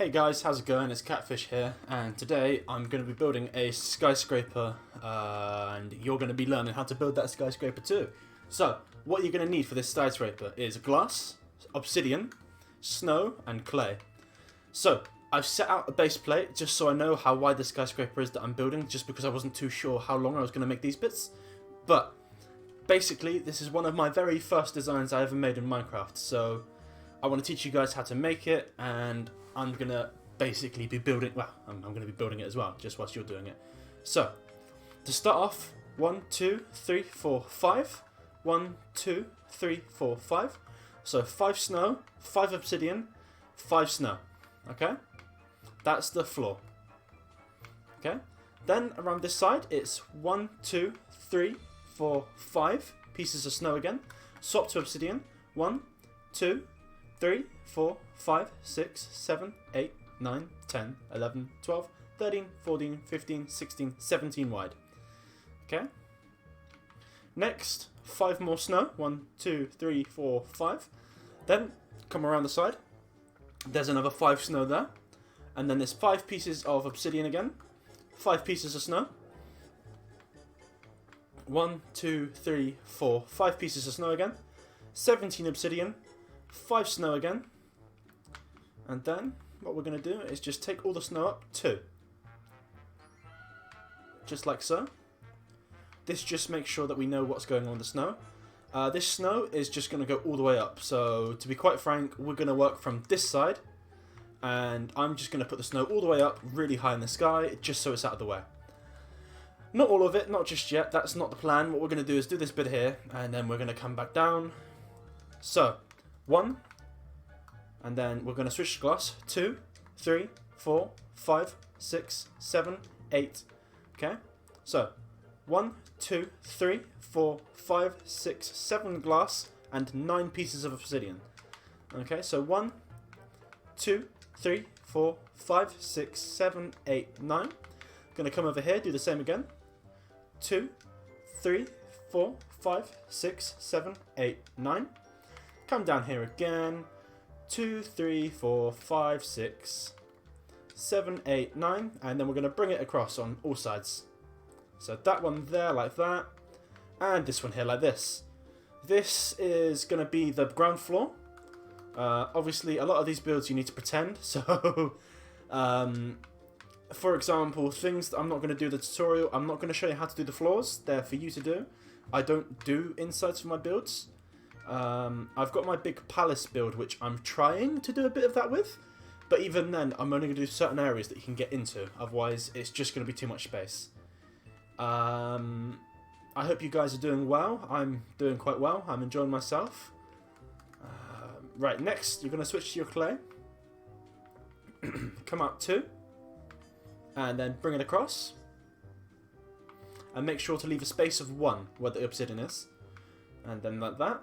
Hey guys, how's it going? It's Catfish here, and today I'm going to be building a skyscraper, and you're going to be learning how to build that skyscraper too. So, what you're going to need for this skyscraper is glass, obsidian, snow, and clay. So, I've set out a base plate just so I know how wide the skyscraper is that I'm building, just because I wasn't too sure how long I was going to make these bits. But, basically, this is one of my very first designs I ever made in Minecraft, so I want to teach you guys how to make it, and I'm going to basically be building, well, I'm going to be building it as well, just whilst you're doing it. So, to start off, 1, 2, 3, 4, 5. 1, 2, 3, 4, 5. So 5 snow, 5 obsidian, 5 snow. Okay? That's the floor. Okay? Then around this side, it's 1, 2, 3, 4, 5 pieces of snow again. Swap to obsidian. 1, 2, 3, 4, 5, 6, 7, 8, 9, 10, 11, 12, 13, 14, 15, 16, 17 wide. Okay? Next, 5 more snow. 1, 2, 3, 4, 5. Then, come around the side. There's another 5 snow there. And then there's 5 pieces of obsidian again. 5 pieces of snow. 1, 2, 3, 4, 5 pieces of snow again. 17 obsidian. 5 snow again. And then, what we're going to do is just take all the snow up 2. Just like so. This just makes sure that we know what's going on with the snow. This snow is just going to go all the way up. So, to be quite frank, we're going to work from this side. And I'm just going to put the snow all the way up, really high in the sky, just so it's out of the way. Not all of it, not just yet. That's not the plan. What we're going to do is do this bit here, and then we're going to come back down. So, 1. And then we're going to switch to glass. 2, 3, 4, 5, 6, 7, 8. Okay? So, 1, 2, 3, 4, 5, 6, 7 glass, and 9 pieces of obsidian. Okay, so 1, 2, 3, 4, 5, 6, 7, 8, 9. Gonna come over here, do the same again. 2, 3, 4, 5, 6, 7, 8, 9. Come down here again. 2, 3, 4, 5, 6, 7, 8, 9. And then we're gonna bring it across on all sides. So that one there like that, and this one here like this. This is going to be the ground floor. Obviously, a lot of these builds you need to pretend. So, for example, things that I'm not going to do the tutorial, I'm not going to show you how to do the floors. They're for you to do. I don't do insides for my builds. I've got my big palace build, which I'm trying to do a bit of that with. But even then, I'm only going to do certain areas that you can get into. Otherwise, it's just going to be too much space. I hope you guys are doing well. I'm doing quite well. I'm enjoying myself. Right, next you're going to switch to your clay. Come up 2. And then bring it across. And make sure to leave a space of 1 where the obsidian is. And then like that.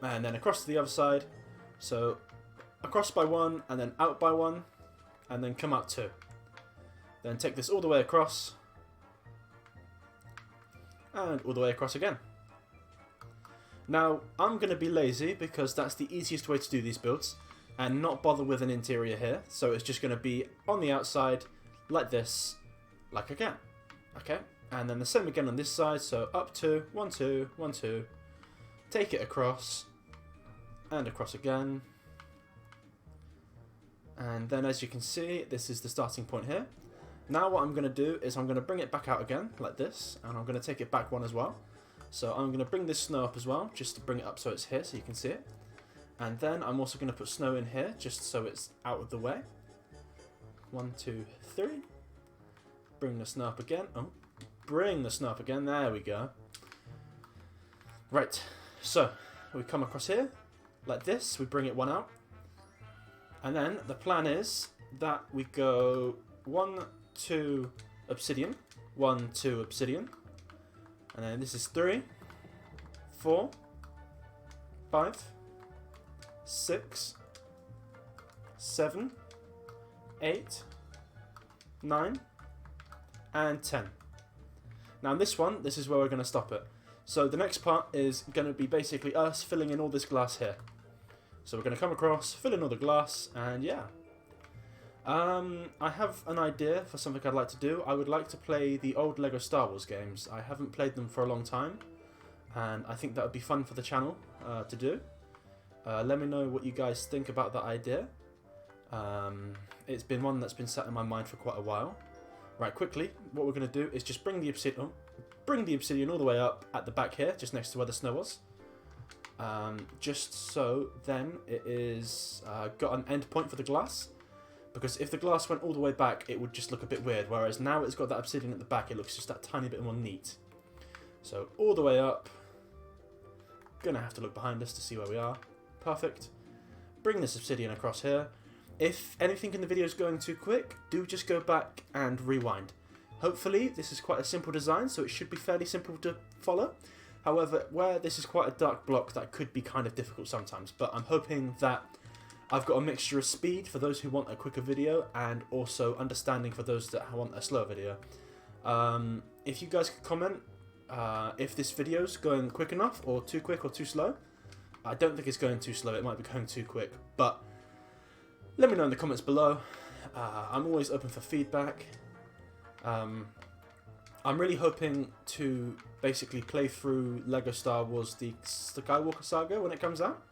And then across to the other side. So across by 1 and then out by 1. And then come out 2. Then take this all the way across. And all the way across again. Now, I'm going to be lazy because that's the easiest way to do these builds and not bother with an interior here. So it's just going to be on the outside like this, like again. Okay, and then the same again on this side. So up 2, 1, 2, 1, 2. Take it across and across again. And then as you can see, this is the starting point here. Now what I'm going to do is I'm going to bring it back out again, like this, and I'm going to take it back 1 as well. So I'm going to bring this snow up as well, just to bring it up so it's here, so you can see it. And then I'm also going to put snow in here, just so it's out of the way. 1, 2, 3. Bring the snow up again. Oh, bring the snow up again. There we go. Right, so we come across here, like this. We bring it 1 out. And then the plan is that we go 1, 2 obsidian, 1, 2 obsidian, and then this is 3, 4, 5, 6, 7, 8, 9, and 10. Now in this one, this is where we're going to stop it. So the next part is going to be basically us filling in all this glass here. So we're going to come across, fill in all the glass, and yeah. I have an idea for something I'd like to do. I would like to play the old LEGO Star Wars games. I haven't played them for a long time, and I think that would be fun for the channel to do. Let me know what you guys think about that idea. It's been one that's been sat in my mind for quite a while. Right, quickly, what we're going to do is just bring the obsidian all the way up at the back here, just next to where the snow was. Just so then it is got an end point for the glass. Because if the glass went all the way back, it would just look a bit weird. Whereas now it's got that obsidian at the back, it looks just that tiny bit more neat. So all the way up. Gonna have to look behind us to see where we are. Perfect. Bring this obsidian across here. If anything in the video is going too quick, do just go back and rewind. Hopefully this is quite a simple design, so it should be fairly simple to follow. However, where this is quite a dark block, that could be kind of difficult sometimes. But I'm hoping that I've got a mixture of speed for those who want a quicker video and also understanding for those that want a slower video. If you guys could comment if this video's going quick enough or too quick or too slow. I don't think it's going too slow, it might be going too quick, but let me know in the comments below. I'm always open for feedback. I'm really hoping to basically play through LEGO Star Wars the Skywalker Saga when it comes out,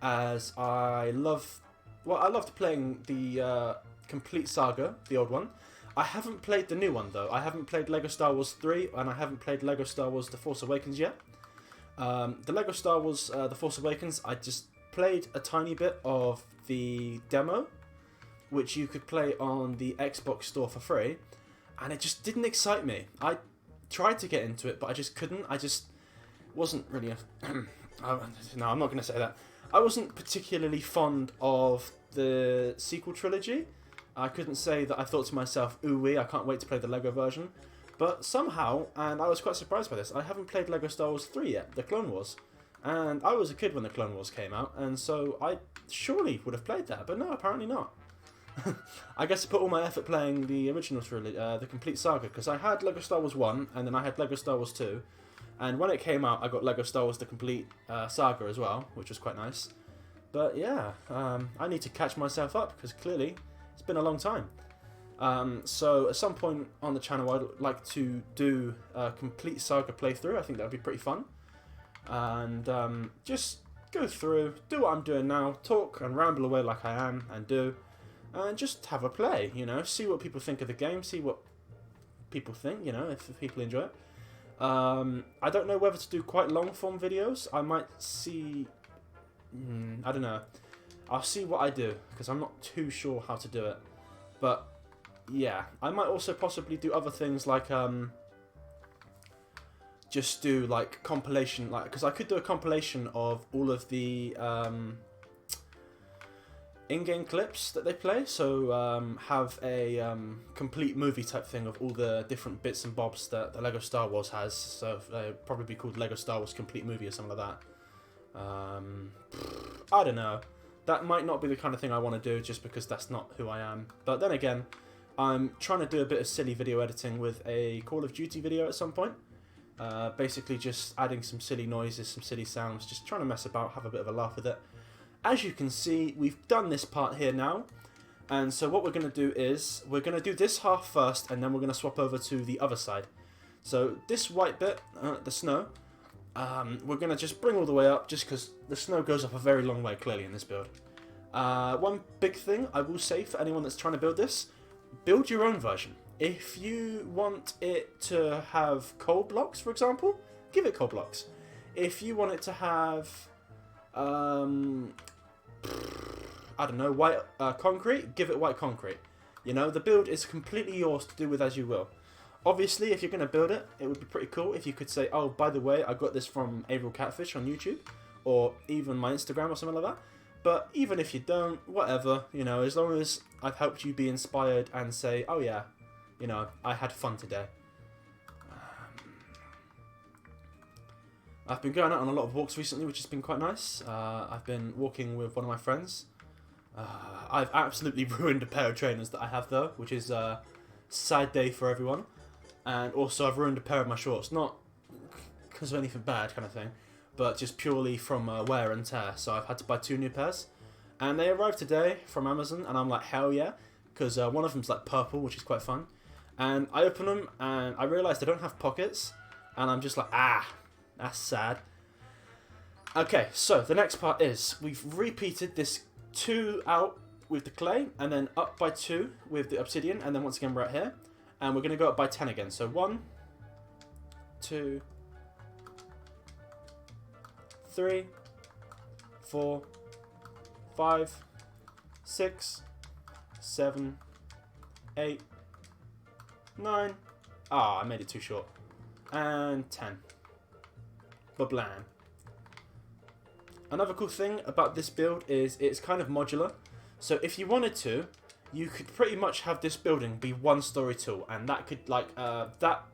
as I loved playing the complete saga, the old one. I haven't played the new one though. I haven't played LEGO Star Wars 3 and I haven't played LEGO Star Wars The Force Awakens yet. The LEGO Star Wars The Force Awakens, I just played a tiny bit of the demo, which you could play on the Xbox store for free, and it just didn't excite me. I tried to get into it, but I just couldn't. I just wasn't really no, I'm not going to say that. I wasn't particularly fond of the sequel trilogy. I couldn't say that I thought to myself, ooh wee, I can't wait to play the LEGO version. But somehow, and I was quite surprised by this, I haven't played LEGO Star Wars 3 yet, the Clone Wars. And I was a kid when the Clone Wars came out, and so I surely would have played that, but no, apparently not. I guess I put all my effort playing the original trilogy, the complete saga, because I had LEGO Star Wars 1, and then I had LEGO Star Wars 2. And when it came out, I got LEGO Star Wars the complete saga as well, which was quite nice. But yeah, I need to catch myself up, because clearly it's been a long time. So at some point on the channel, I'd like to do a complete saga playthrough. I think that would be pretty fun. And just go through, do what I'm doing now, talk and ramble away like I am and do, and just have a play, you know, see what people think of the game, see what people think, you know, if people enjoy it. I don't know whether to do quite long form videos. I might see, I don't know. I'll see what I do, because I'm not too sure how to do it. But yeah, I might also possibly do other things like just do like compilation, like, because I could do a compilation of all of the in-game clips that they play, so have a complete movie type thing of all the different bits and bobs that the LEGO Star Wars has, so it'd probably be called LEGO Star Wars Complete Movie or something like that. I don't know, that might not be the kind of thing I want to do just because that's not who I am, but then again, I'm trying to do a bit of silly video editing with a Call of Duty video at some point. Basically just adding some silly noises, some silly sounds, just trying to mess about, have a bit of a laugh with it. As you can see, we've done this part here now, and so what we're going to do is, we're going to do this half first, and then we're going to swap over to the other side. So this white bit, the snow, we're going to just bring all the way up, just because the snow goes up a very long way, clearly, in this build. One big thing I will say for anyone that's trying to build this, build your own version. If you want it to have coal blocks, for example, give it coal blocks. If you want it to have, I don't know, white concrete, give it white concrete. You know, the build is completely yours to do with as you will. Obviously, if you're going to build it, it would be pretty cool if you could say, oh, by the way, I got this from Avril Catfish on YouTube, or even my Instagram or something like that. But even if you don't, whatever, you know, as long as I've helped you be inspired and say, oh yeah, you know, I had fun today. I've been going out on a lot of walks recently, which has been quite nice. I've been walking with one of my friends. I've absolutely ruined a pair of trainers that I have though, which is a sad day for everyone. And also I've ruined a pair of my shorts, not because of anything bad kind of thing, but just purely from wear and tear. So I've had to buy 2 new pairs. And they arrived today from Amazon, and I'm like, hell yeah. because one of them's like purple, which is quite fun. And I open them and I realise they don't have pockets, and I'm just like, ah, that's sad. Okay, so the next part is we've repeated this 2 out with the clay, and then up by 2 with the obsidian, and then once again we're out here, and we're going to go up by 10 again. So 1, 2, 3, 4, 5, 6, 7, 8, 9. Ah, I made it too short. And 10. Bablam. Another cool thing about this build is it's kind of modular. So if you wanted to, you could pretty much have this building be 1 story tall, and that could like that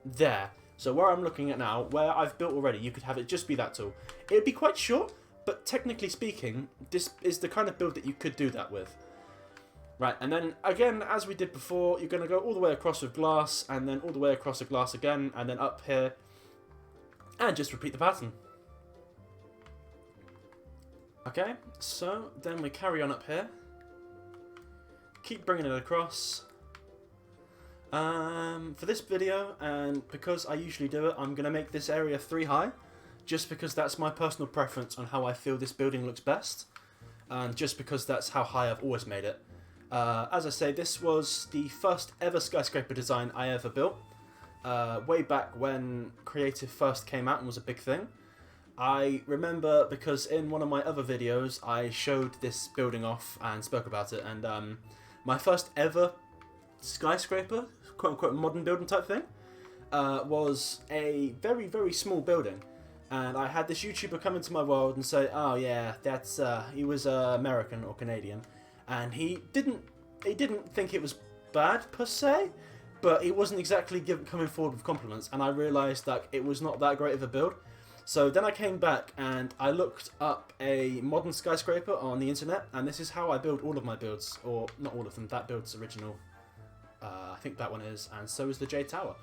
there. So where I'm looking at now, where I've built already, you could have it just be that tall. It would be quite short, but technically speaking, this is the kind of build that you could do that with. Right, and then again, as we did before, you're going to go all the way across with glass, and then all the way across the glass again, and then up here, and just repeat the pattern. Okay, so then we carry on up here. Keep bringing it across. For this video, and because I usually do it, I'm going to make this area 3 high, just because that's my personal preference on how I feel this building looks best, and just because that's how high I've always made it. As I say, this was the first ever skyscraper design I ever built, way back when creative first came out and was a big thing. I remember because in one of my other videos I showed this building off and spoke about it, and my first ever skyscraper, quote-unquote modern building type thing, was a very, very small building. And I had this YouTuber come into my world and say, oh yeah, that's he was American or Canadian, and he didn't think it was bad per se, but he wasn't exactly coming forward with compliments, and I realised that it was not that great of a build. So then I came back and I looked up a modern skyscraper on the internet, and this is how I build all of my builds, or not all of them, that build's original. I think that one is, and so is the J Tower.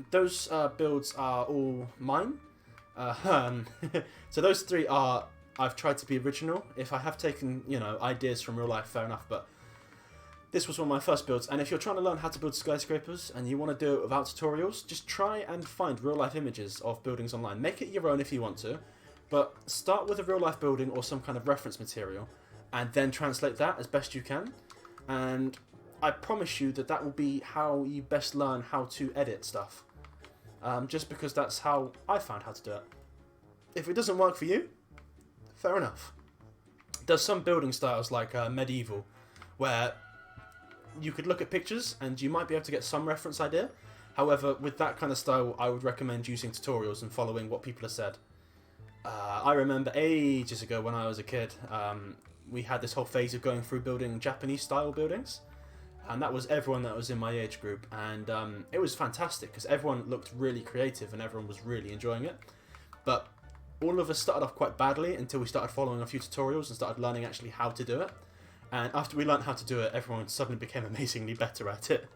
Those builds are all mine. So those 3 are, I've tried to be original. If I have taken, you know, ideas from real life, fair enough, but this was one of my first builds. And if you're trying to learn how to build skyscrapers and you want to do it without tutorials, just try and find real life images of buildings online. Make it your own if you want to, but start with a real life building or some kind of reference material, and then translate that as best you can. And I promise you that that will be how you best learn how to edit stuff. Just because that's how I found how to do it. If it doesn't work for you, fair enough. There's some building styles like medieval, where you could look at pictures and you might be able to get some reference idea. However, with that kind of style, I would recommend using tutorials and following what people have said. I remember ages ago when I was a kid, we had this whole phase of going through building Japanese style buildings. And that was everyone that was in my age group, and it was fantastic because everyone looked really creative and everyone was really enjoying it. But all of us started off quite badly until we started following a few tutorials and started learning actually how to do it. And after we learned how to do it, everyone suddenly became amazingly better at it.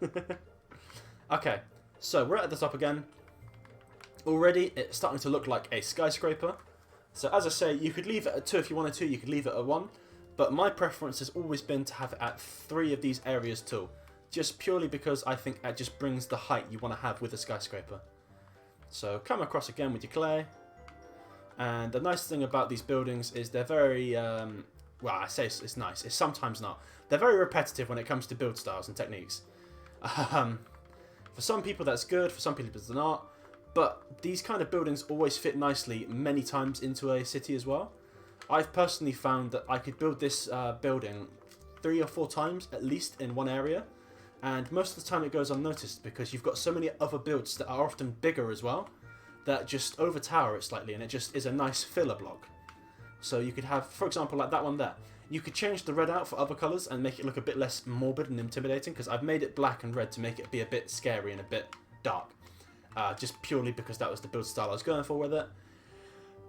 Okay, so we're at the top again. Already it's starting to look like a skyscraper. So as I say, you could leave it at 2 if you wanted to, you could leave it at 1. But my preference has always been to have it at 3 of these areas too. Just purely because I think that just brings the height you want to have with a skyscraper. So come across again with your clay. And the nice thing about these buildings is they're very, well, I say it's nice, it's sometimes not. They're very repetitive when it comes to build styles and techniques. For some people that's good, for some people it's not. But these kind of buildings always fit nicely many times into a city as well. I've personally found that I could build this building 3 or 4 times at least in one area, and most of the time it goes unnoticed because you've got so many other builds that are often bigger as well that just overtower it slightly, and it just is a nice filler block. So you could have, for example, like that one there. You could change the red out for other colours and make it look a bit less morbid and intimidating, because I've made it black and red to make it be a bit scary and a bit dark. Just purely because that was the build style I was going for with it.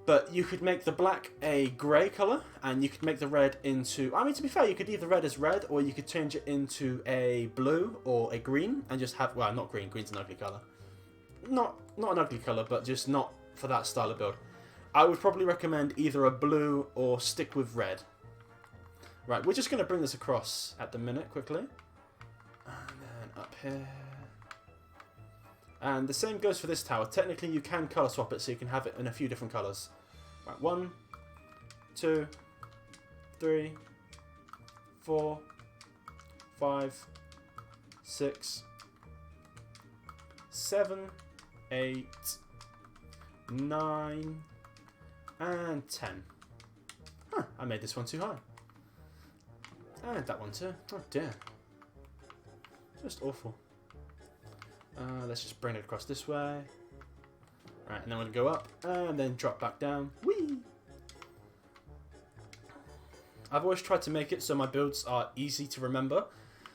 But you could make the black a grey colour, and you could make the red into... I mean, to be fair, you could leave the red as red, or you could change it into a blue or a green, and just have... Well, not green. Green's an ugly colour. Not an ugly colour, but just not for that style of build. I would probably recommend either a blue or stick with red. Right, we're just going to bring this across at the minute quickly. And then up here. And the same goes for this tower. Technically, you can colour swap it so you can have it in a few different colours. Right, 1, 2, 3, 4, 5, 6, 7, 8, 9, and 10. Huh, I made this one too high. And that one too. Oh dear. Just awful. Let's just bring it across this way. Right, and then we'll go up and then drop back down. Whee! I've always tried to make it so my builds are easy to remember.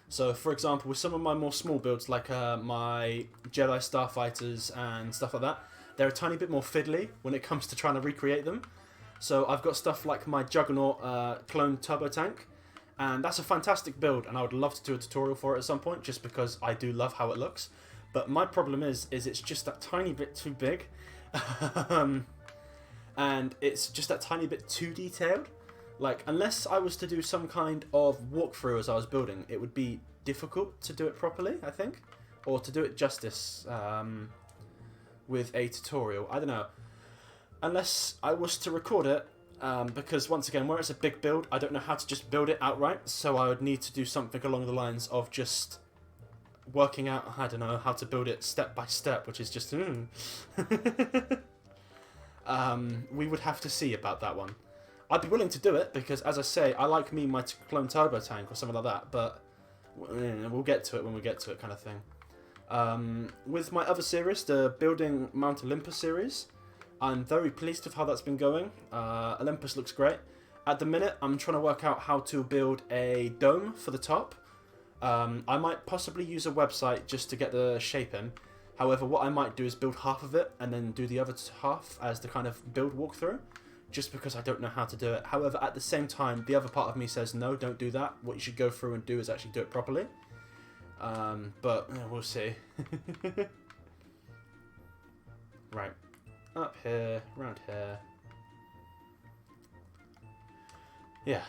So, for example, with some of my more small builds, like my Jedi Starfighters and stuff like that, they're a tiny bit more fiddly when it comes to trying to recreate them. So I've got stuff like my Juggernaut clone turbo tank, and that's a fantastic build, and I would love to do a tutorial for it at some point, just because I do love how it looks. But my problem is it's just that tiny bit too big, and it's just that tiny bit too detailed. Like, unless I was to do some kind of walkthrough as I was building, it would be difficult to do it properly, I think. Or to do it justice with a tutorial. I don't know. Unless I was to record it, because once again, where it's a big build, I don't know how to just build it outright. So I would need to do something along the lines of just working out, I don't know, how to build it step by step, which is just... we would have to see about that one. I'd be willing to do it, because, as I say, I like my clone turbo tank or something like that, but we'll get to it when we get to it, kind of thing. With my other series, the Building Mount Olympus series, I'm very pleased with how that's been going. Olympus looks great. At the minute, I'm trying to work out how to build a dome for the top. I might possibly use a website just to get the shape in. However, what I might do is build half of it, and then do the other half as the kind of build walkthrough. Just because I don't know how to do it. However, at the same time, the other part of me says, no, don't do that. What you should go through and do is actually do it properly. But we'll see. Right. Up here, around here. Yeah.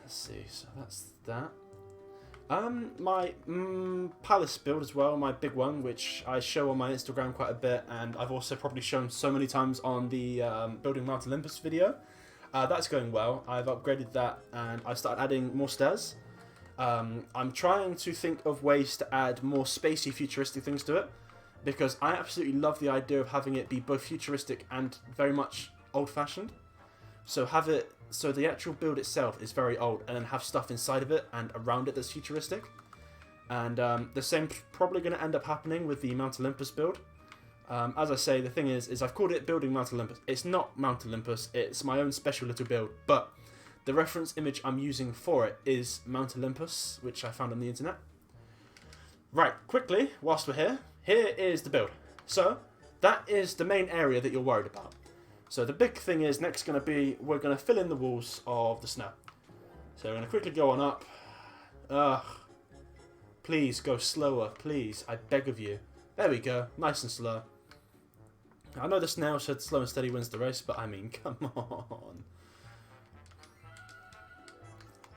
Let's see. So that's that. My palace build as well, my big one, which I show on my Instagram quite a bit, and I've also probably shown so many times on the Building Mount Olympus video. That's going well. I've upgraded that, and I started adding more stairs. I'm trying to think of ways to add more spacey, futuristic things to it, because I absolutely love the idea of having it be both futuristic and very much old-fashioned. So have it so the actual build itself is very old, and then have stuff inside of it and around it that's futuristic. And the same probably going to end up happening with the Mount Olympus build. As I say, the thing is I've called it Building Mount Olympus. It's not Mount Olympus, it's my own special little build, but the reference image I'm using for it is Mount Olympus, which I found on the internet. Right, quickly, whilst we're here, here is the build. So, that is the main area that you're worried about. So the big thing is next going to be, we're going to fill in the walls of the snow. So we're going to quickly go on up. Ugh. Please go slower, please. I beg of you. There we go. Nice and slow. I know the snail said slow and steady wins the race, but I mean, come on.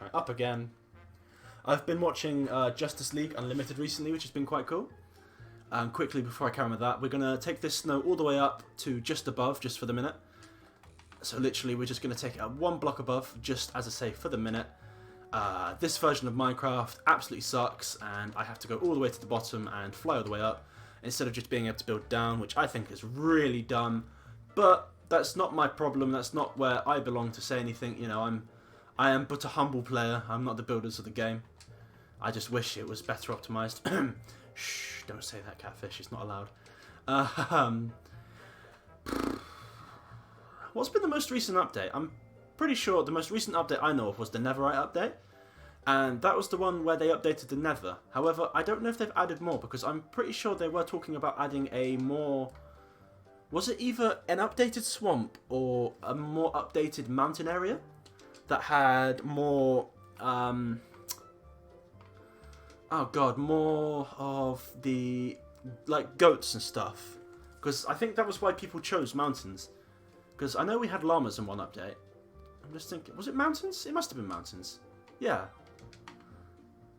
Right, up again. I've been watching Justice League Unlimited recently, which has been quite cool. Quickly, before I carry on with that, we're going to take this snow all the way up to just above, just for the minute. So literally, we're just going to take it up one block above, just as I say, for the minute. This version of Minecraft absolutely sucks, and I have to go all the way to the bottom and fly all the way up, instead of just being able to build down, which I think is really dumb. But that's not my problem, that's not where I belong to say anything. You know, I am but a humble player, I'm not the builders of the game. I just wish it was better optimised. Shh, don't say that, catfish, it's not allowed. What's been the most recent update? I'm pretty sure the most recent update I know of was the Netherite update. And that was the one where they updated the Nether. However, I don't know if they've added more, because I'm pretty sure they were talking about adding a more... Was it either an updated swamp or a more updated mountain area that had more... oh god, more of the, like, goats and stuff. Because I think that was why people chose mountains. Because I know we had llamas in one update. I'm just thinking, was it mountains? It must have been mountains. Yeah.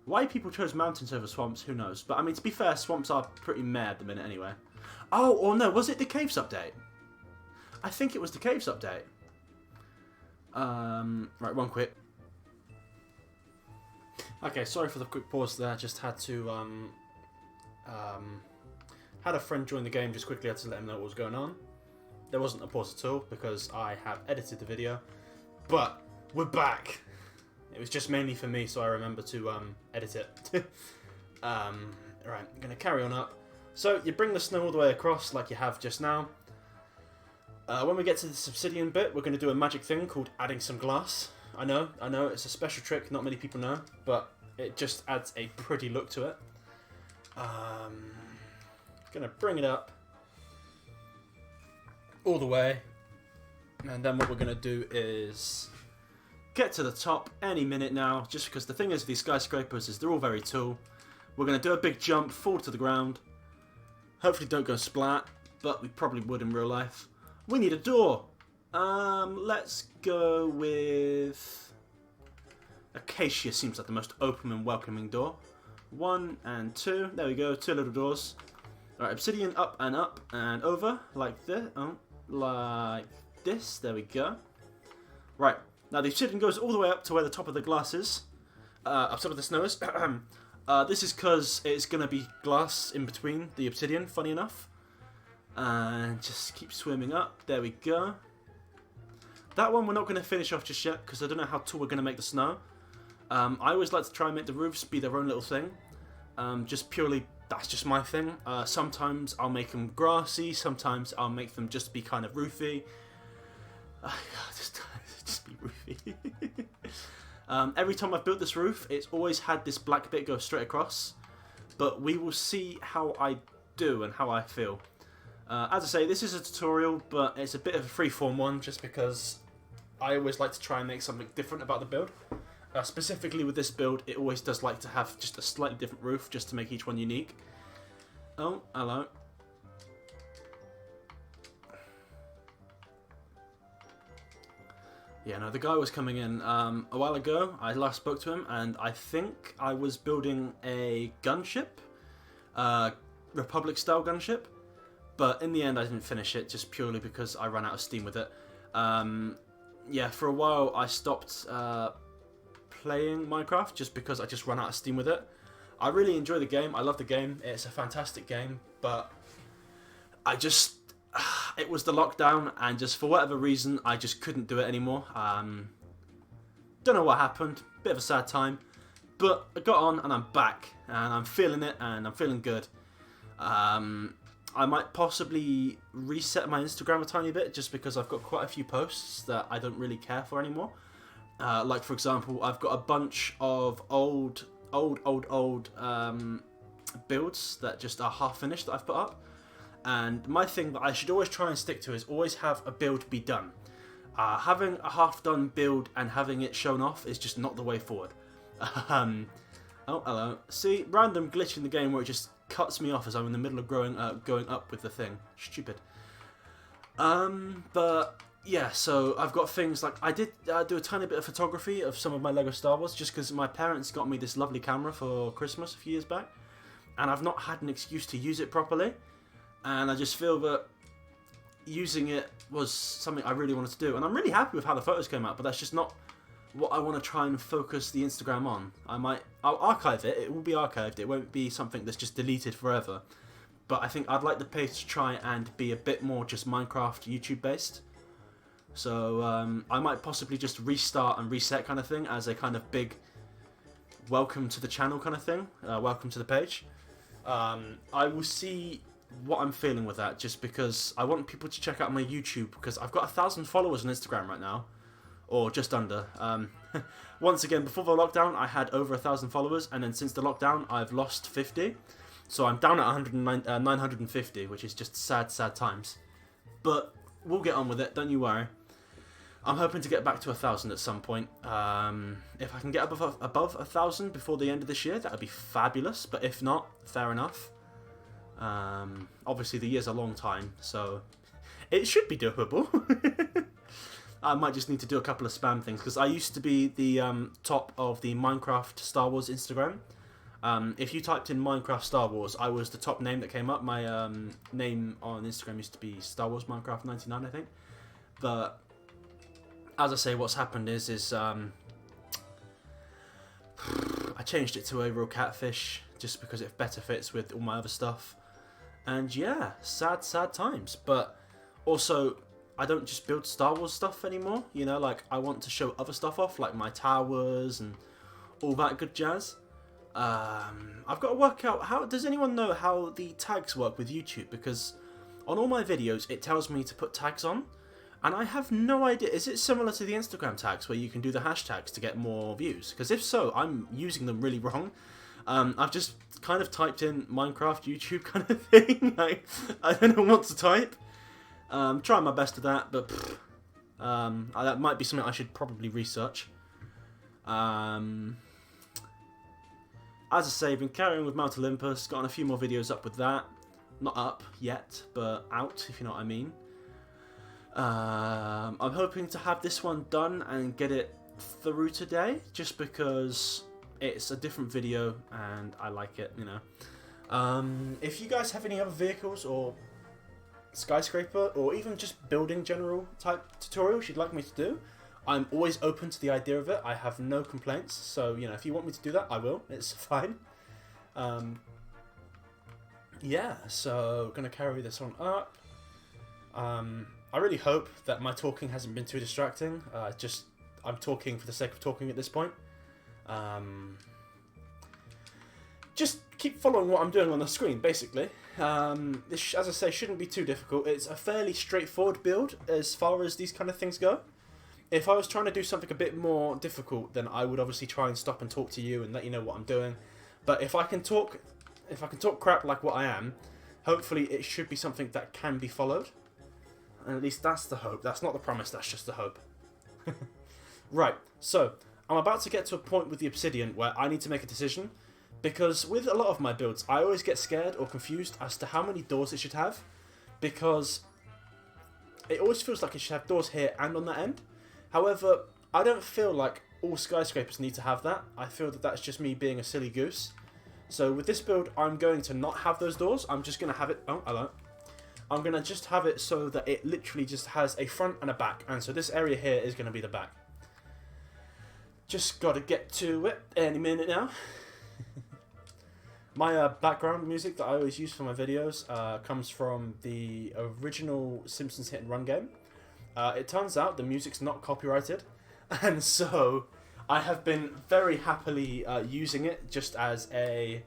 Why people chose mountains over swamps, who knows? But I mean, to be fair, swamps are pretty meh at the minute anyway. Oh, or no, was it the caves update? I think it was the caves update. Right, one quick. Okay, sorry for the quick pause there. Just had to, had a friend join the game, just quickly had to let him know what was going on. There wasn't a pause at all because I have edited the video. But we're back. It was just mainly for me, so I remember to edit it. Right, I'm going to carry on up. So, you bring the snow all the way across like you have just now. When we get to this obsidian bit, we're going to do a magic thing called adding some glass. I know, it's a special trick not many people know, but it just adds a pretty look to it. Going to bring it up all the way, and then what we're going to do is get to the top any minute now, just because the thing is with these skyscrapers is they're all very tall. We're going to do a big jump, fall to the ground. Hopefully don't go splat, but we probably would in real life. We need a door. Let's go with acacia. Seems like the most open and welcoming door. 1 and 2. There we go. 2 little doors. Alright, obsidian up and over like this. Oh, like this. There we go. Right. Now the obsidian goes all the way up to where the top of the glass is. Up top of the snow is. This is because it's going to be glass in between the obsidian, funny enough. And just keep swimming up. There we go. That one we're not going to finish off just yet because I don't know how tall we're going to make the snow. I always like to try and make the roofs be their own little thing. Just purely, that's just my thing. Sometimes I'll make them grassy. Sometimes I'll make them just be kind of roofy. Just be roofy. Every time I've built this roof, it's always had this black bit go straight across. But we will see how I do and how I feel. As I say, this is a tutorial, but it's a bit of a freeform one, just because I always like to try and make something different about the build. Specifically with this build, it always does like to have just a slightly different roof, just to make each one unique. Oh, hello. Yeah, no, the guy was coming in a while ago. I last spoke to him, and I think I was building a gunship, Republic-style gunship. But in the end, I didn't finish it, just purely because I ran out of steam with it. Yeah, for a while, I stopped playing Minecraft, just because I just ran out of steam with it. I really enjoy the game. I love the game. It's a fantastic game. But I just... it was the lockdown, and just for whatever reason, I just couldn't do it anymore. Don't know what happened. Bit of a sad time. But I got on, and I'm back. And I'm feeling it, and I'm feeling good. I might possibly reset my Instagram a tiny bit, just because I've got quite a few posts that I don't really care for anymore. Like, for example, I've got a bunch of old builds that just are half finished that I've put up. And my thing that I should always try and stick to is always have a build be done. Having a half-done build and having it shown off is just not the way forward. Oh, hello. See, random glitch in the game where it just cuts me off as I'm in the middle of going up with the thing. Stupid. But yeah, so I've got things like I did do a tiny bit of photography of some of my Lego Star Wars, just because my parents got me this lovely camera for Christmas a few years back, and I've not had an excuse to use it properly, and I just feel that using it was something I really wanted to do, and I'm really happy with how the photos came out, but that's just not what I want to try and focus the Instagram on. I'll archive it, it will be archived, it won't be something that's just deleted forever. But I think I'd like the page to try and be a bit more just Minecraft YouTube based. So I might possibly just restart and reset kind of thing as a kind of big welcome to the channel kind of thing, welcome to the page. I will see what I'm feeling with that, just because I want people to check out my YouTube, because I've got 1,000 followers on Instagram right now. Or just under. Once again, before the lockdown, I had over 1,000 followers, and then since the lockdown, I've lost 50. So I'm down at 950, which is just sad, sad times. But we'll get on with it, don't you worry. I'm hoping to get back to 1,000 at some point. If I can get above 1,000 before the end of this year, that would be fabulous. But if not, fair enough. Obviously, the year's a long time, so it should be doable. I might just need to do a couple of spam things, because I used to be the top of the Minecraft Star Wars Instagram. If you typed in Minecraft Star Wars, I was the top name that came up. My name on Instagram used to be Star Wars Minecraft 99, I think. But as I say, what's happened is I changed it to a real catfish just because it better fits with all my other stuff. And yeah, sad times. But also, I don't just build Star Wars stuff anymore. You know, like I want to show other stuff off, like my towers and all that good jazz. I've got to work out how. Does anyone know how the tags work with YouTube? Because on all my videos, it tells me to put tags on. And I have no idea. Is it similar to the Instagram tags where you can do the hashtags to get more views? Because if so, I'm using them really wrong. I've just kind of typed in Minecraft YouTube kind of thing. Like, I don't know what to type. Trying my best at that, but that might be something I should probably research. As I say, I've been carrying with Mount Olympus, gotten a few more videos up with that. Not up yet, but out, if you know what I mean. I'm hoping to have this one done and get it through today, just because it's a different video and I like it, you know. If you guys have any other vehicles or skyscraper or even just building general type tutorials you'd like me to do, I'm always open to the idea of it. I have no complaints, so you know, if you want me to do that, I will. It's fine. Yeah, so gonna carry this one up. I really hope that my talking hasn't been too distracting. I'm talking for the sake of talking at this point. Just keep following what I'm doing on the screen, basically. This, as I say, shouldn't be too difficult. It's a fairly straightforward build as far as these kind of things go. If I was trying to do something a bit more difficult, then I would obviously try and stop and talk to you and let you know what I'm doing. But if I can talk crap like what I am, hopefully it should be something that can be followed. And at least that's the hope. That's not the promise, that's just the hope. Right, so I'm about to get to a point with the obsidian where I need to make a decision. Because with a lot of my builds, I always get scared or confused as to how many doors it should have. Because it always feels like it should have doors here and on that end. However, I don't feel like all skyscrapers need to have that. I feel that that's just me being a silly goose. So with this build, I'm going to not have those doors. I'm just going to have it... Oh, hello. I'm going to just have it so that it literally just has a front and a back. And so this area here is going to be the back. Just got to get to it any minute now. My background music that I always use for my videos comes from the original Simpsons Hit and Run game. It turns out the music's not copyrighted. And so I have been very happily using it just as a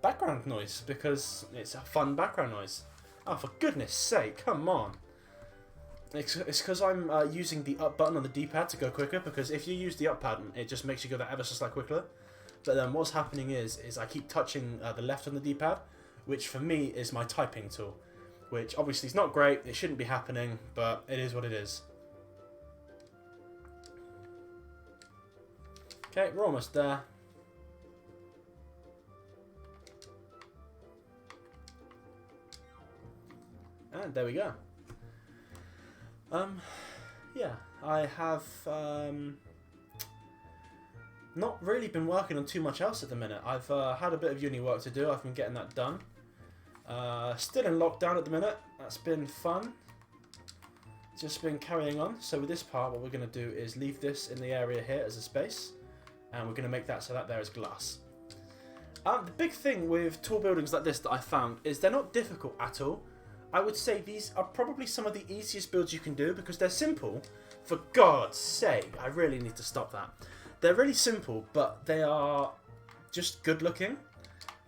background noise. Because it's a fun background noise. Oh, for goodness sake, come on. It's because I'm using the up button on the D-pad to go quicker, because if you use the up button, it just makes you go that ever so slightly quicker. But then what's happening is I keep touching the left on the D-pad, which for me is my typing tool. Which obviously is not great, it shouldn't be happening, but it is what it is. Okay, we're almost there. And there we go. Yeah, I have not really been working on too much else at the minute. I've had a bit of uni work to do. I've been getting that done. Still in lockdown at the minute. That's been fun. Just been carrying on. So with this part, what we're going to do is leave this in the area here as a space. And we're going to make that so that there is glass. The big thing with tall buildings like this that I found is they're not difficult at all. I would say these are probably some of the easiest builds you can do because they're simple. For God's sake, I really need to stop that. They're really simple, but they are just good looking,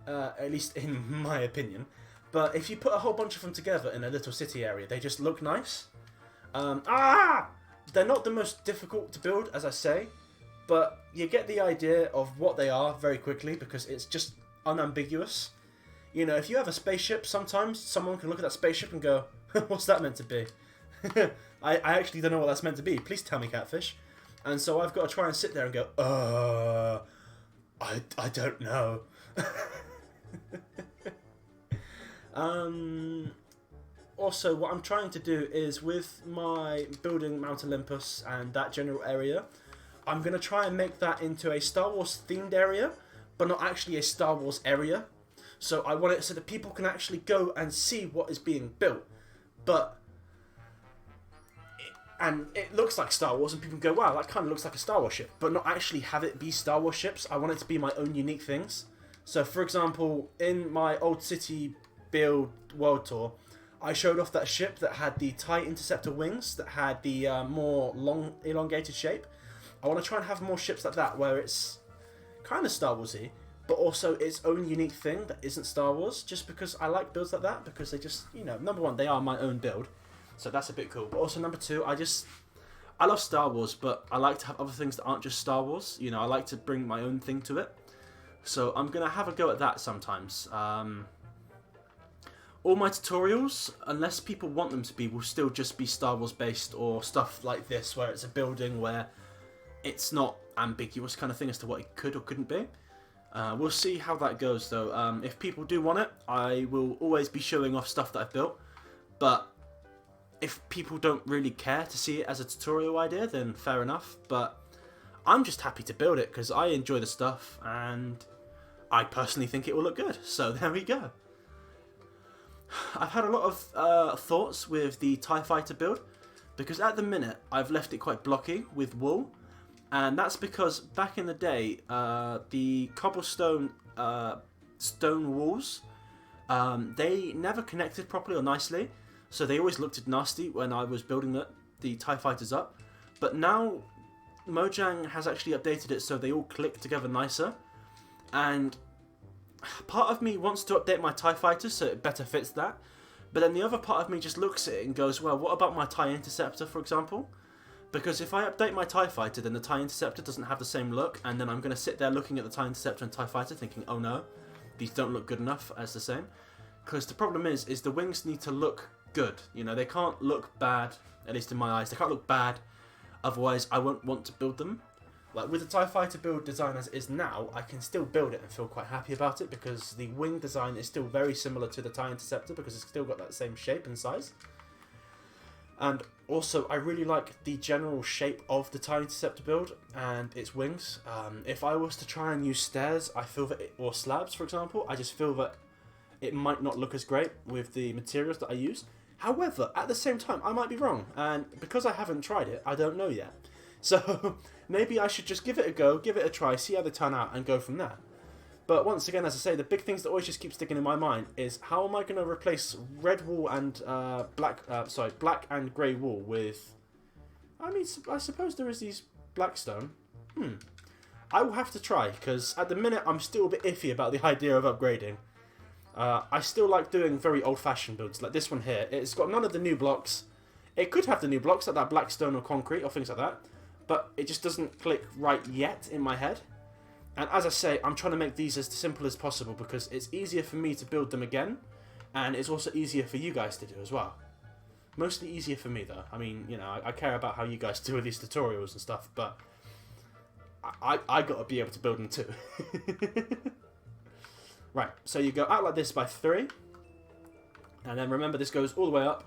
at least in my opinion. But if you put a whole bunch of them together in a little city area, they just look nice. They're not the most difficult to build, as I say, but you get the idea of what they are very quickly because it's just unambiguous. You know, if you have a spaceship, sometimes someone can look at that spaceship and go, what's that meant to be? I actually don't know what that's meant to be. Please tell me, Catfish. And so I've got to try and sit there and go, I don't know. also what I'm trying to do is with my building Mount Olympus and that general area, I'm going to try and make that into a Star Wars themed area, but not actually a Star Wars area. So I want it so that people can actually go and see what is being built. And it looks like Star Wars, and people can go, wow, that kind of looks like a Star Wars ship, but not actually have it be Star Wars ships. I want it to be my own unique things. So, for example, in my Old City build world tour, I showed off that ship that had the TIE Interceptor wings, that had the more long, elongated shape. I want to try and have more ships like that, where it's kind of Star Wars-y, but also its own unique thing that isn't Star Wars, just because I like builds like that, because they just, you know, number one, they are my own build, so that's a bit cool. But also number two, I love Star Wars, but I like to have other things that aren't just Star Wars. You know, I like to bring my own thing to it. So I'm going to have a go at that sometimes. All my tutorials, unless people want them to be, will still just be Star Wars based, or stuff like this, where it's a building where it's not ambiguous kind of thing as to what it could or couldn't be. We'll see how that goes though. If people do want it, I will always be showing off stuff that I've built. But if people don't really care to see it as a tutorial idea, then fair enough. But I'm just happy to build it because I enjoy the stuff and I personally think it will look good. So there we go. I've had a lot of thoughts with the TIE Fighter build, because at the minute I've left it quite blocky with wool. And that's because back in the day, the cobblestone stone walls, they never connected properly or nicely, so they always looked nasty when I was building the TIE Fighters up. But now Mojang has actually updated it so they all click together nicer, and part of me wants to update my TIE Fighters so it better fits that, but then the other part of me just looks at it and goes, well, what about my TIE Interceptor, for example? Because if I update my TIE Fighter, then the TIE Interceptor doesn't have the same look, and then I'm going to sit there looking at the TIE Interceptor and TIE Fighter thinking, oh no, these don't look good enough as the same. Because the problem is the wings need to look good. You know, they can't look bad, at least in my eyes. They can't look bad, otherwise I won't want to build them. Like with the TIE Fighter build design as it is now, I can still build it and feel quite happy about it, because the wing design is still very similar to the TIE Interceptor, because it's still got that same shape and size. And also, I really like the general shape of the TIE Interceptor build and its wings. If I was to try and use stairs, I feel that or slabs, for example, I just feel that it might not look as great with the materials that I use. However, at the same time, I might be wrong, and because I haven't tried it, I don't know yet. So maybe I should just give it a go, give it a try, see how they turn out, and go from there. But once again, as I say, the big things that always just keep sticking in my mind is how am I going to replace red wool and black and grey wool with... I mean, I suppose there is these black stone. I will have to try, because at the minute I'm still a bit iffy about the idea of upgrading. I still like doing very old-fashioned builds, like this one here. It's got none of the new blocks. It could have the new blocks, like that black stone or concrete or things like that, but it just doesn't click right yet in my head. And as I say, I'm trying to make these as simple as possible because it's easier for me to build them again, and it's also easier for you guys to do as well. Mostly easier for me though. I mean, you know, I care about how you guys do with these tutorials and stuff, but I gotta be able to build them too. Right, so you go out like this by 3, and then remember this goes all the way up.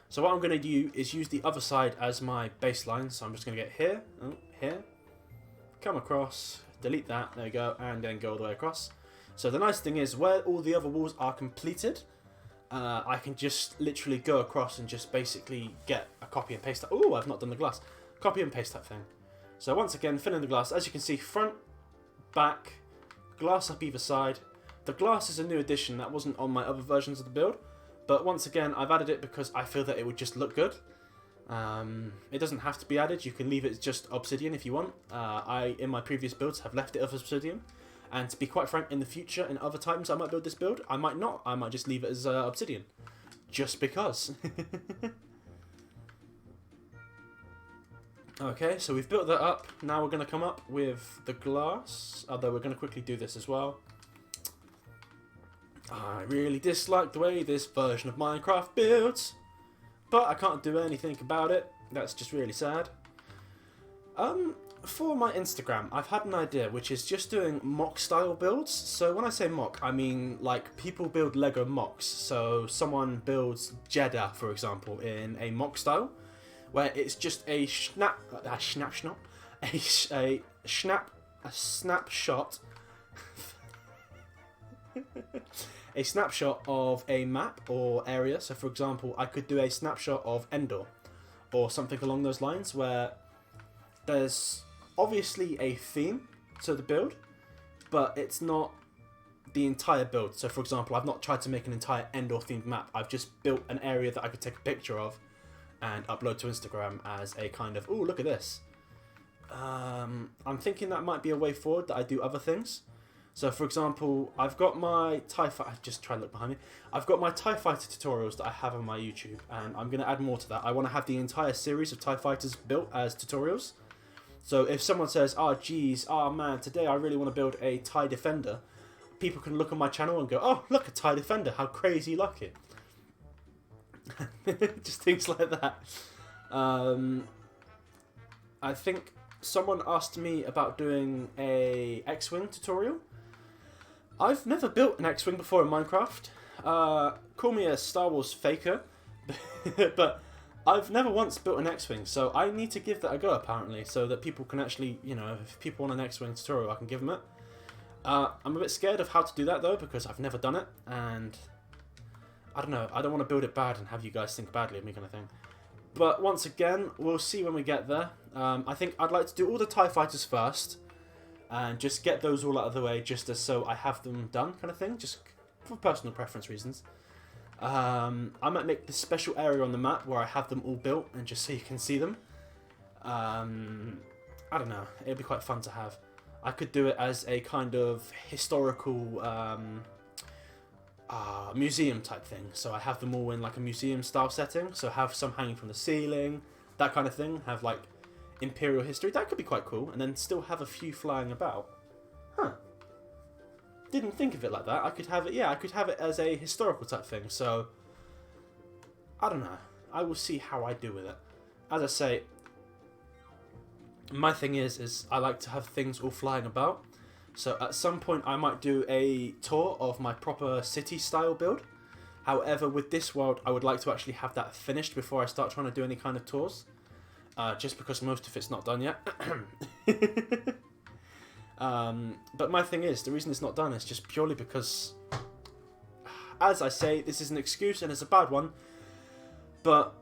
So what I'm going to do is use the other side as my baseline, so I'm just going to get here, here, come across, delete that, there we go, and then go all the way across. So the nice thing is, where all the other walls are completed, I can just literally go across and just basically get a copy and paste that. Oh, I've not done the glass. Copy and paste that thing. So once again, fill in the glass. As you can see, front, back, glass up either side. The glass is a new addition that wasn't on my other versions of the build, but once again I've added it because I feel that it would just look good. It doesn't have to be added, you can leave it just obsidian if you want. I, in my previous builds, have left it as obsidian, and to be quite frank, in the future, in other times I might build this build, I might not, I might just leave it as obsidian, just because. Okay, so we've built that up. Now we're going to come up with the glass, although we're going to quickly do this as well. I really dislike the way this version of Minecraft builds, but I can't do anything about it. That's just really sad. for my Instagram, I've had an idea, which is just doing mock style builds. So when I say mock, I mean like people build Lego mocks. So someone builds Jeddah, for example, in a mock style, where it's just a snapshot, a snapshot of a map or area. So for example, I could do a snapshot of Endor, or something along those lines, where there's obviously a theme to the build, but it's not the entire build. So for example, I've not tried to make an entire Endor themed map. I've just built an area that I could take a picture of and upload to Instagram as a kind of, ooh, look at this. I'm thinking that might be a way forward, that I do other things. So for example, I've got my TIE Fighter, just try and look behind me. I've got my TIE Fighter tutorials that I have on my YouTube, and I'm going to add more to that. I want to have the entire series of TIE Fighters built as tutorials. So if someone says, oh geez, oh man, today I really want to build a TIE Defender, people can look on my channel and go, oh look, a TIE Defender, how crazy lucky. Just things like that. I think someone asked me about doing a X-Wing tutorial. I've never built an X-Wing before in Minecraft. Call me a Star Wars faker, but I've never once built an X-Wing, so I need to give that a go apparently, so that people can actually, you know, if people want an X-Wing tutorial, I can give them it. I'm a bit scared of how to do that though, because I've never done it, and I don't know, I don't want to build it bad and have you guys think badly of me kind of thing. But once again, we'll see when we get there. I think I'd like to do all the TIE Fighters first, and just get those all out of the way, just as so I have them done kind of thing, just for personal preference reasons. I might make this special area on the map where I have them all built, and just so you can see them. I don't know, it'd be quite fun to have. I could do it as a kind of historical museum type thing, so I have them all in like a museum style setting, so have some hanging from the ceiling, that kind of thing, have like Imperial history, that could be quite cool, and then still have a few flying about. Huh. Didn't think of it like that. I could have it, yeah, I could have it as a historical type thing, so I don't know. I will see how I do with it. As I say, my thing is I like to have things all flying about, so at some point I might do a tour of my proper city style build. However, with this world, I would like to actually have that finished before I start trying to do any kind of tours. Just because most of it's not done yet. But my thing is, the reason it's not done is just purely because, as I say, this is an excuse and it's a bad one, but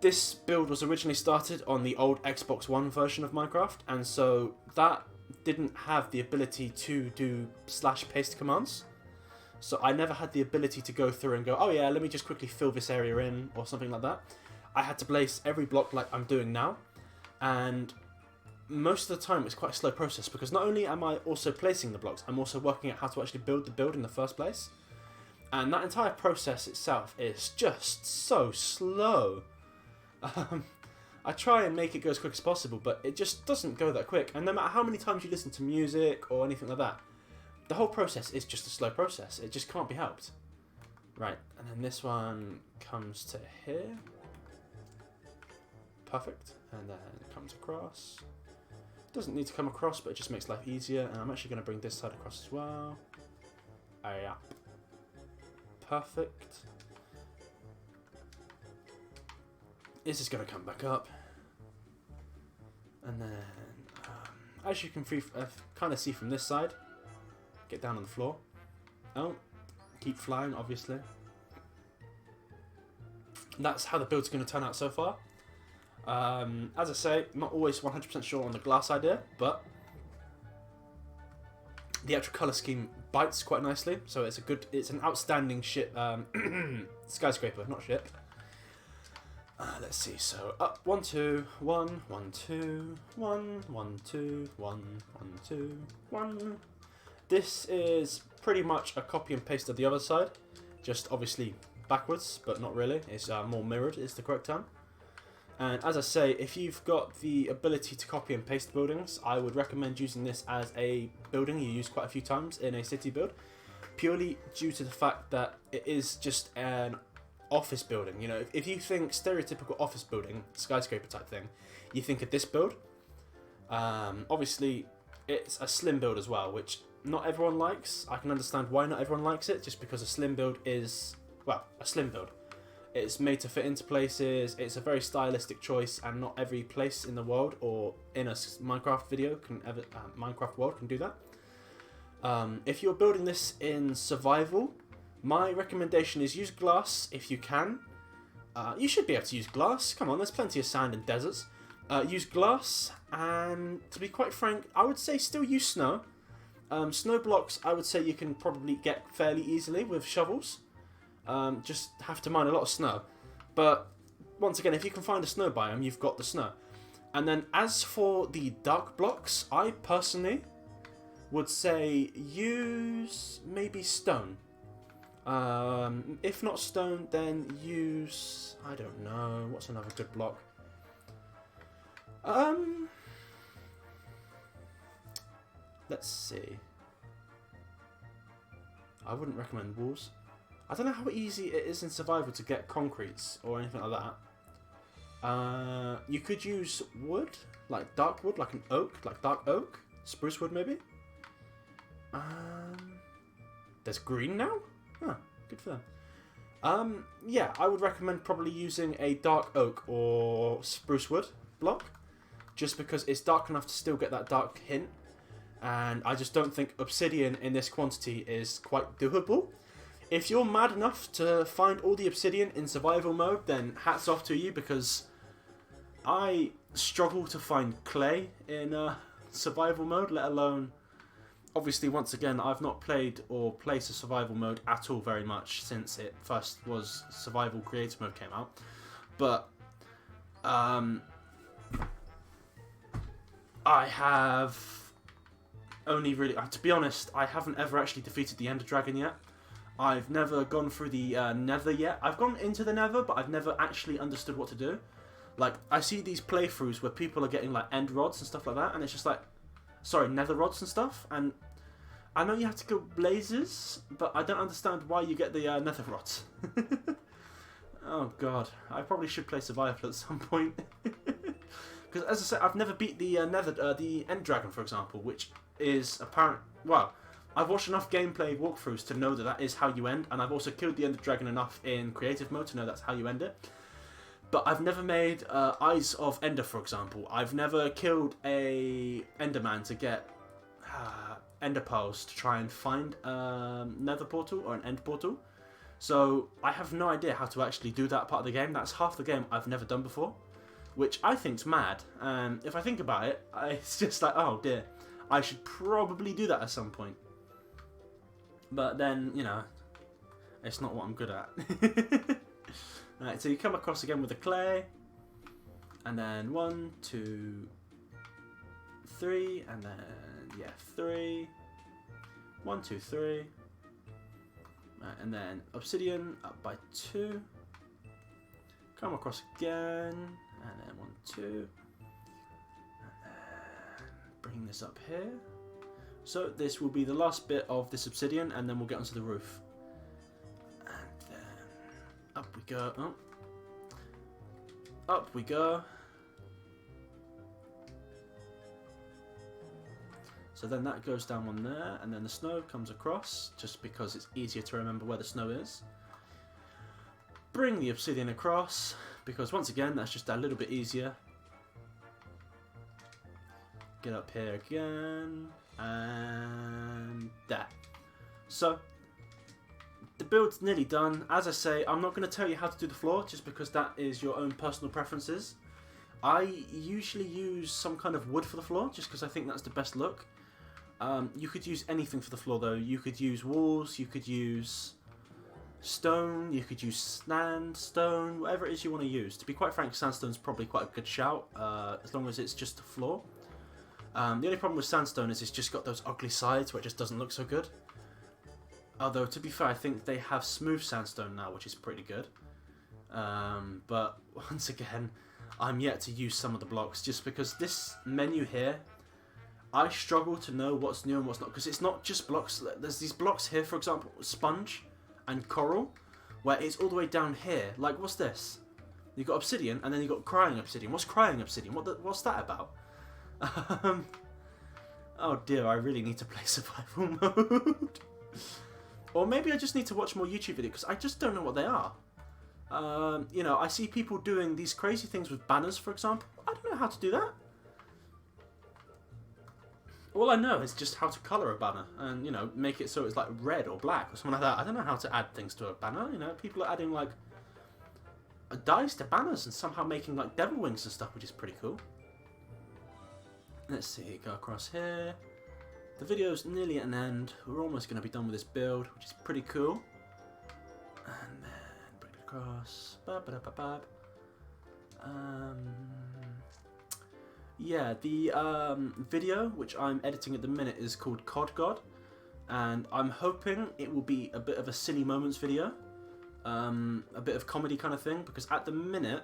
this build was originally started on the old Xbox One version of Minecraft, and so that didn't have the ability to do /paste commands. So I never had the ability to go through and go, oh yeah, let me just quickly fill this area in, or something like that. I had to place every block like I'm doing now, and most of the time it's quite a slow process, because not only am I also placing the blocks, I'm also working out how to actually build the build in the first place. And that entire process itself is just so slow. I try and make it go as quick as possible, but it just doesn't go that quick. And no matter how many times you listen to music or anything like that, the whole process is just a slow process. It just can't be helped. Right, and then this one comes to here. Perfect. And then it comes across. Doesn't need to come across, but it just makes life easier. And I'm actually going to bring this side across as well. Yeah. Perfect. This is going to come back up. And then, as you can kind of see from this side, get down on the floor. Oh, keep flying, obviously. That's how the build's going to turn out so far. As I say, not always 100% sure on the glass idea, but the actual colour scheme bites quite nicely, so it's an outstanding ship, skyscraper, not ship. Let's see, so up, 1, 2, 1, 1, 2, 1, 1, 2, 1, 1, 2, 1. This is pretty much a copy and paste of the other side, just obviously backwards, but not really. It's more mirrored is the correct term. And as I say, if you've got the ability to copy and paste buildings, I would recommend using this as a building you use quite a few times in a city build, purely due to the fact that it is just an office building. You know, if you think stereotypical office building, skyscraper type thing, you think of this build. Obviously, it's a slim build as well, which not everyone likes. I can understand why not everyone likes it, just because a slim build is, well, a slim build. It's made to fit into places, it's a very stylistic choice, and not every place in the world or in a Minecraft video can ever, Minecraft world can do that. If you're building this in survival, my recommendation is use glass if you can. You should be able to use glass, come on, there's plenty of sand in deserts. Use glass, and to be quite frank, I would say still use snow. Snow blocks, I would say you can probably get fairly easily with shovels. Just have to mine a lot of snow. But once again, if you can find a snow biome, you've got the snow. And then as for the dark blocks, I personally would say use maybe stone. If not stone, then use, I don't know, what's another good block? Let's see. I wouldn't recommend walls. I don't know how easy it is in survival to get concretes or anything like that. You could use wood, like dark wood, like an oak, like dark oak, spruce wood maybe. There's green now? Huh, good for them. Yeah, I would recommend probably using a dark oak or spruce wood block, just because it's dark enough to still get that dark hint. And I just don't think obsidian in this quantity is quite doable. If you're mad enough to find all the obsidian in survival mode, then hats off to you, because I struggle to find clay in survival mode, let alone... Obviously, once again, I've not played or placed a survival mode at all very much since it first was survival creative mode came out. But I have only really... to be honest, I haven't ever actually defeated the Ender Dragon yet. I've never gone through the Nether yet. I've gone into the Nether, but I've never actually understood what to do. Like, I see these playthroughs where people are getting, like, end rods and stuff like that, and it's just like... Sorry, nether rods and stuff, and I know you have to kill blazes, but I don't understand why you get the nether rods. Oh god, I probably should play survival at some point. Because as I said, I've never beat the the End Dragon, for example, which is apparent. Well, I've watched enough gameplay walkthroughs to know that that is how you end, and I've also killed the Ender Dragon enough in creative mode to know that's how you end it. But I've never made Eyes of Ender, for example. I've never killed a Enderman to get Ender Pearls to try and find a Nether portal or an End portal. So I have no idea how to actually do that part of the game. That's half the game I've never done before, which I think's mad. If I think about it, it's just like, oh dear, I should probably do that at some point. But then, you know, it's not what I'm good at. Alright, so you come across again with the clay, and then 1, 2, 3, and then, yeah, 3, 1, 2, 3, right, and then obsidian up by 2, come across again, and then 1, 2, and then bring this up here. So this will be the last bit of this obsidian, and then we'll get onto the roof. Up we go. Oh. Up we go. So then that goes down one there, and then the snow comes across, just because it's easier to remember where the snow is. Bring the obsidian across, because once again, that's just a little bit easier. Get up here again, and there. So, the build's nearly done. As I say, I'm not going to tell you how to do the floor, just because that is your own personal preferences. I usually use some kind of wood for the floor, just because I think that's the best look. You could use anything for the floor though. You could use walls, you could use stone, you could use sandstone, whatever it is you want to use. To be quite frank, sandstone's probably quite a good shout, as long as it's just a floor. The only problem with sandstone is it's just got those ugly sides where it just doesn't look so good. Although, to be fair, I think they have smooth sandstone now, which is pretty good. But, once again, I'm yet to use some of the blocks, just because this menu here, I struggle to know what's new and what's not, because it's not just blocks. There's these blocks here, for example, sponge and coral, where it's all the way down here. Like, what's this? You've got obsidian, and then you've got crying obsidian. What's crying obsidian? What's that about? Oh dear, I really need to play survival mode. Or maybe I just need to watch more YouTube videos, because I just don't know what they are. You know, I see people doing these crazy things with banners, for example. I don't know how to do that. All I know is just how to colour a banner and, you know, make it so it's like red or black or something like that. I don't know how to add things to a banner, you know. People are adding like dyes to banners and somehow making like devil wings and stuff, which is pretty cool. Let's see, go across here. The video's nearly at an end. We're almost going to be done with this build, which is pretty cool. And then bring it across. Yeah, the video which I'm editing at the minute is called COD God, and I'm hoping it will be a bit of a silly moments video, a bit of comedy kind of thing, because at the minute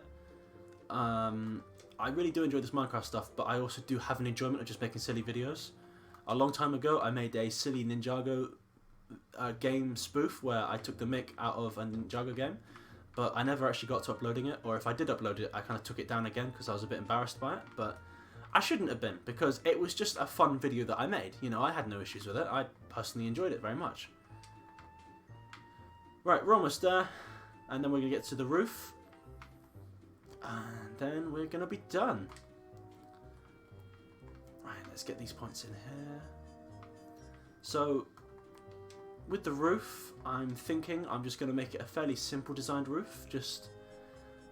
I really do enjoy this Minecraft stuff, but I also do have an enjoyment of just making silly videos. A long time ago I made a silly Ninjago game spoof where I took the mick out of a Ninjago game, but I never actually got to uploading it, or if I did upload it I kind of took it down again because I was a bit embarrassed by it, but I shouldn't have been, because it was just a fun video that I made. You know, I had no issues with it. I personally enjoyed it very much. Right, we're almost there, and then we're going to get to the roof, and then we're going to be done. Right, let's get these points in here. So, with the roof, I'm thinking I'm just going to make it a fairly simple designed roof, just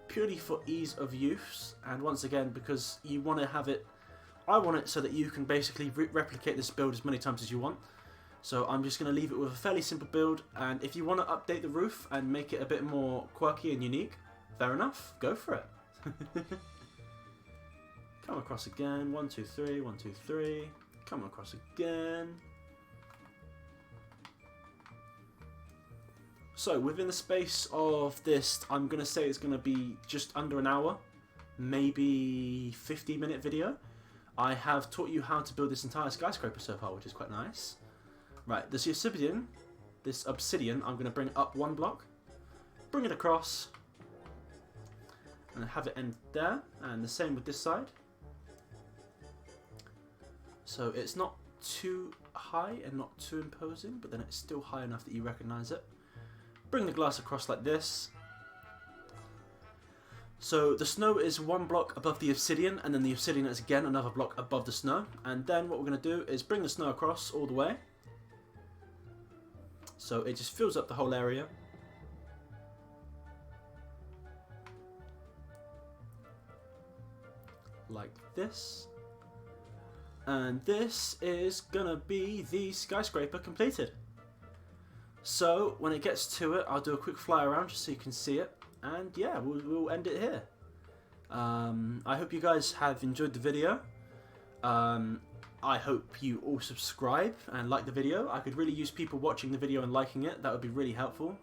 purely for ease of use, and once again because you want to have it, I want it so that you can basically replicate this build as many times as you want. So I'm just going to leave it with a fairly simple build, and if you want to update the roof and make it a bit more quirky and unique, fair enough, go for it. Come across again, 1 2 3, 1 2 3, come across again. So within the space of this, I'm going to say it's going to be just under an hour, maybe 50-minute video. I have taught you how to build this entire skyscraper so far, which is quite nice. Right, this obsidian, I'm going to bring it up 1 block, bring it across, and have it end there, and the same with this side. So it's not too high and not too imposing, but then it's still high enough that you recognise it. Bring the glass across like this. So the snow is 1 block above the obsidian, and then the obsidian is again another block above the snow. And then what we're going to do is bring the snow across all the way. So it just fills up the whole area. Like this. And this is going to be the skyscraper completed. So when it gets to it, I'll do a quick fly around just so you can see it, and yeah, we'll end it here. I hope you guys have enjoyed the video. I hope you all subscribe and like the video. I could really use people watching the video and liking it. That would be really helpful.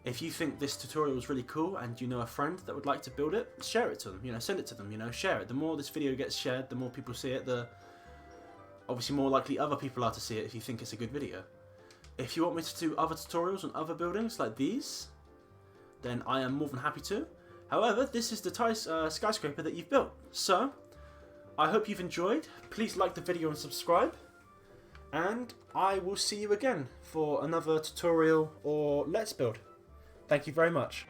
If you think this tutorial was really cool and you know a friend that would like to build it, share it to them, you know, send it to them, you know, share it. The more this video gets shared, the more people see it, the obviously more likely other people are to see it if you think it's a good video. If you want me to do other tutorials on other buildings like these, then I am more than happy to. However, this is the skyscraper that you've built. So, I hope you've enjoyed. Please like the video and subscribe. And I will see you again for another tutorial or let's build. Thank you very much.